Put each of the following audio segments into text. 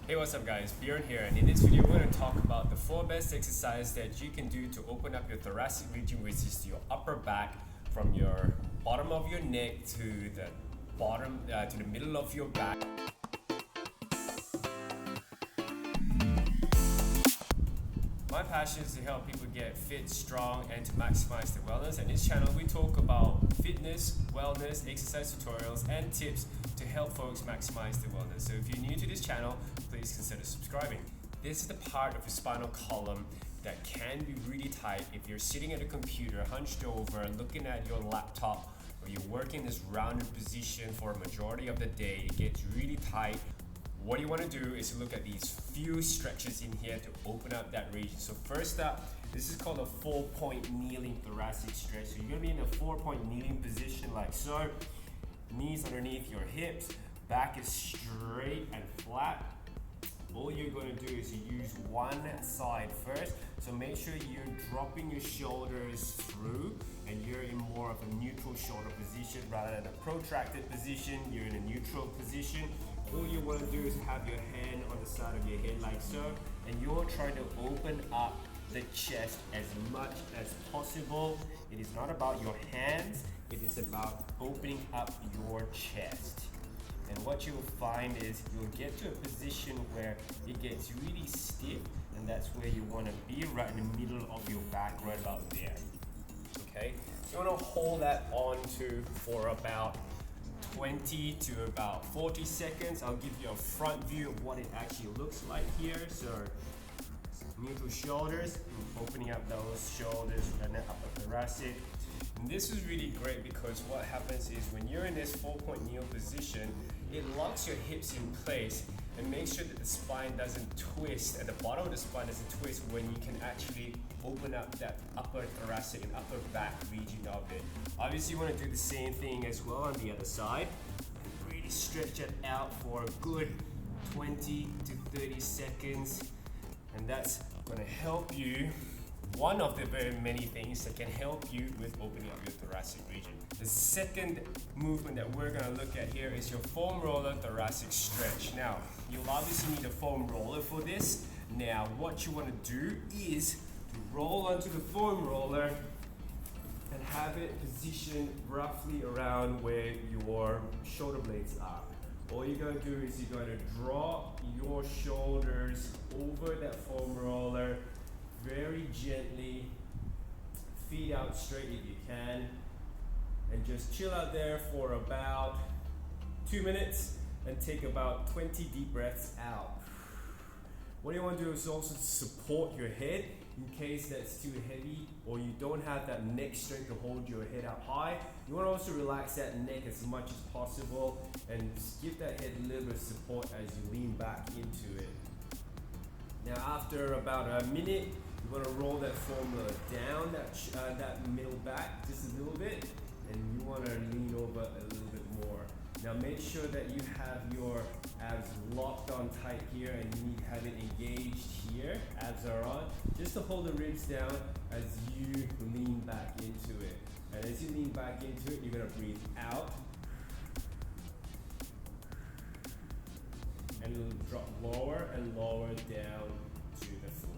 Hey, what's up guys, Bjorn here, and in this video we're going to talk about the 4 best exercises that you can do to open up your thoracic region, which is your upper back from your bottom of your neck to the bottom, to the middle of your back. My passion is to help people get fit, strong, and to maximize their wellness. And this channel we talk about fitness, wellness, exercise tutorials, and tips to help folks maximize their wellness. So if you're new to this channel, please consider subscribing. This is the part of your spinal column that can be really tight if you're sitting at a computer, hunched over, looking at your laptop, or you're working this rounded position for a majority of the day. It gets really tight. What you want to do is look at these few stretches in here to open up that region. So first up, this is called a 4-point kneeling thoracic stretch. So you're going to be in a 4-point kneeling position like so. Knees underneath your hips, back is straight and flat. All you're going to do is you use one side first. So make sure you're dropping your shoulders through and you're in more of a neutral shoulder position rather than a protracted position. You're in a neutral position. All you want to do is have your hand on the side of your head like so, and you're trying to open up the chest as much as possible. It is not about your hands, it is about opening up your chest. And what you'll find is you'll get to a position where it gets really stiff, and that's where you want to be, right in the middle of your back, right about there. Okay, so you want to hold that onto for about 20 to about 40 seconds. I'll give you a front view of what it actually looks like here. So neutral shoulders, opening up those shoulders and then upper thoracic. And this is really great because what happens is when you're in this 4-point kneel position, it locks your hips in place and makes sure that the spine doesn't twist, at the bottom of the spine doesn't twist when you can actually open up that upper thoracic and upper back region of it. Obviously you want to do the same thing as well on the other side. Really stretch it out for a good 20 to 30 seconds, and that's going to help you. One of the very many things that can help you with opening up your thoracic region. The second movement that we're going to look at here is your foam roller thoracic stretch. Now, you'll obviously need a foam roller for this. Now, what you want to do is to roll onto the foam roller and have it positioned roughly around where your shoulder blades are. All you're going to do is you're going to drop your shoulders over that foam roller very gently, feet out straight if you can, and just chill out there for about 2 minutes and take about 20 deep breaths out. What you want to do is also support your head in case that's too heavy or you don't have that neck strength to hold your head up high. You want to also relax that neck as much as possible and just give that head a little bit of support as you lean back into it. Now after about a minute, you want to roll that formula down that middle back just a little bit, and you want to lean over a little bit more. Now make sure that you have your abs locked on tight here, and you need to have it engaged here. Abs are on, just to hold the ribs down as you lean back into it. And as you lean back into it, you're going to breathe out and it'll drop lower and lower down to the floor.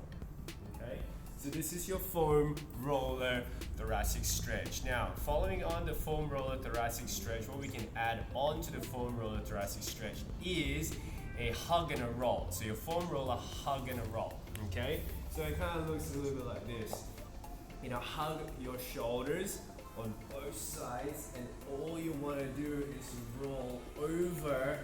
Okay, so this is your foam roller thoracic stretch. Now, following on the foam roller thoracic stretch, what we can add on to the foam roller thoracic stretch is a hug and a roll. So your foam roller hug and a roll. Okay, so it kind of looks a little bit like this. You know, hug your shoulders on both sides, and all you want to do is roll over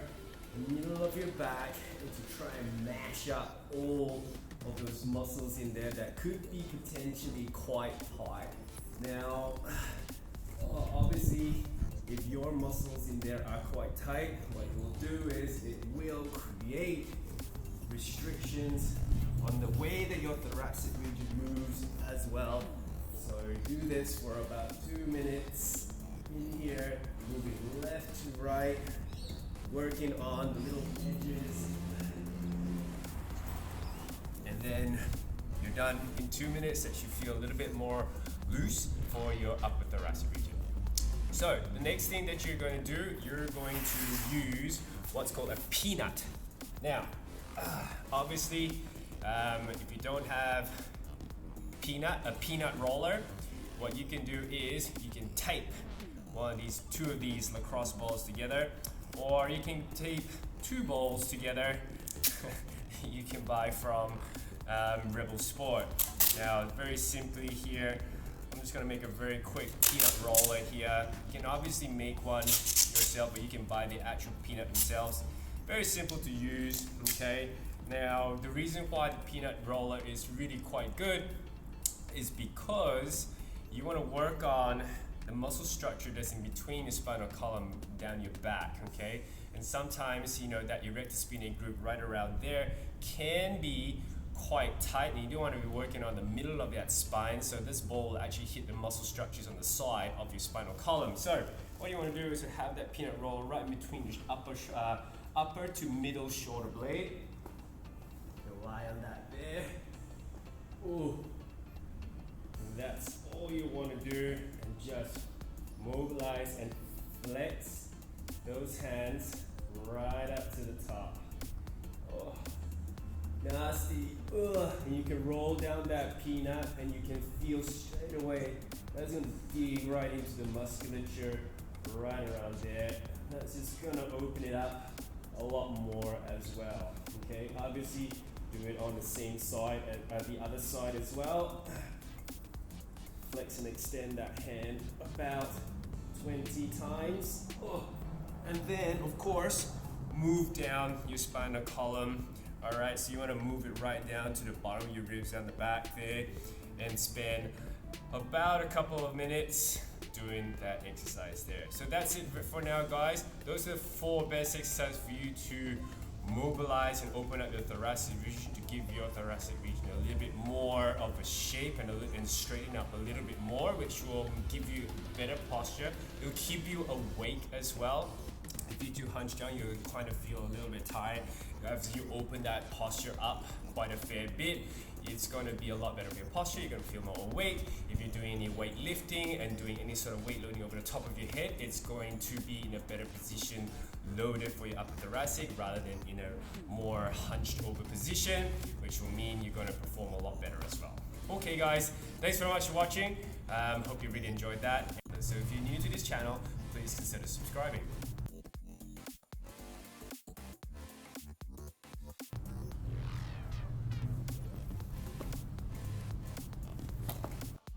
the middle of your back and to try and mash up all of those muscles in there that could be potentially quite tight. Now, obviously, if your muscles in there are quite tight, what it will do is it will create restrictions on the way that your thoracic region moves as well. So do this for about 2 minutes in here, moving left to right, working on the little edges. And then you're done in 2 minutes. That should feel a little bit more loose for your upper thoracic region. So the next thing that you're going to do, you're going to use what's called a peanut. Now, Obviously, if you don't have a peanut roller, what you can do is you can tape two of these lacrosse balls together, or you can tape two balls together. You can buy from Rebel Sport. Now, very simply here, I'm just gonna make a very quick peanut roller here. You can obviously make one yourself, but you can buy the actual peanut themselves. Very simple to use, okay? Now, the reason why the peanut roller is really quite good is because you wanna work on the muscle structure that's in between the spinal column down your back, okay? And sometimes, that erector spinae group right around there can be quite tight, and you don't want to be working on the middle of that spine, so this ball will actually hit the muscle structures on the side of your spinal column. So what you want to do is to have that peanut roller right in between your upper to middle shoulder blade. Rely on that there. Ooh. And that's all you want to do, and just mobilize and flex those hands right up to the top. Oh, nasty. Ugh. And you can roll down that peanut and you can feel straight away that's going to dig right into the musculature right around there. That's just going to open it up a lot more as well. Okay, obviously do it on the same side and the other side as well. Flex and extend that hand about 20 times. Oh. And then, of course, move down your spinal column. All right, so you want to move it right down to the bottom of your ribs down the back there, and spend about a couple of minutes doing that exercise there. So that's it for now, guys. Those are the 4 best exercises for you to mobilize and open up your thoracic region, to give your thoracic region a little bit more of a shape and straighten up a little bit more, which will give you better posture. It will keep you awake as well. If you do hunch down, you'll kind of feel a little bit tired. As you open that posture up quite a fair bit, it's going to be a lot better for your posture. You're going to feel more awake. If you're doing any weight lifting and doing any sort of weight loading over the top of your head, it's going to be in a better position loaded for your upper thoracic rather than in a more hunched over position, which will mean you're going to perform a lot better as well. Okay guys, thanks very much for watching. Hope you really enjoyed that. So if you're new to this channel, please consider subscribing.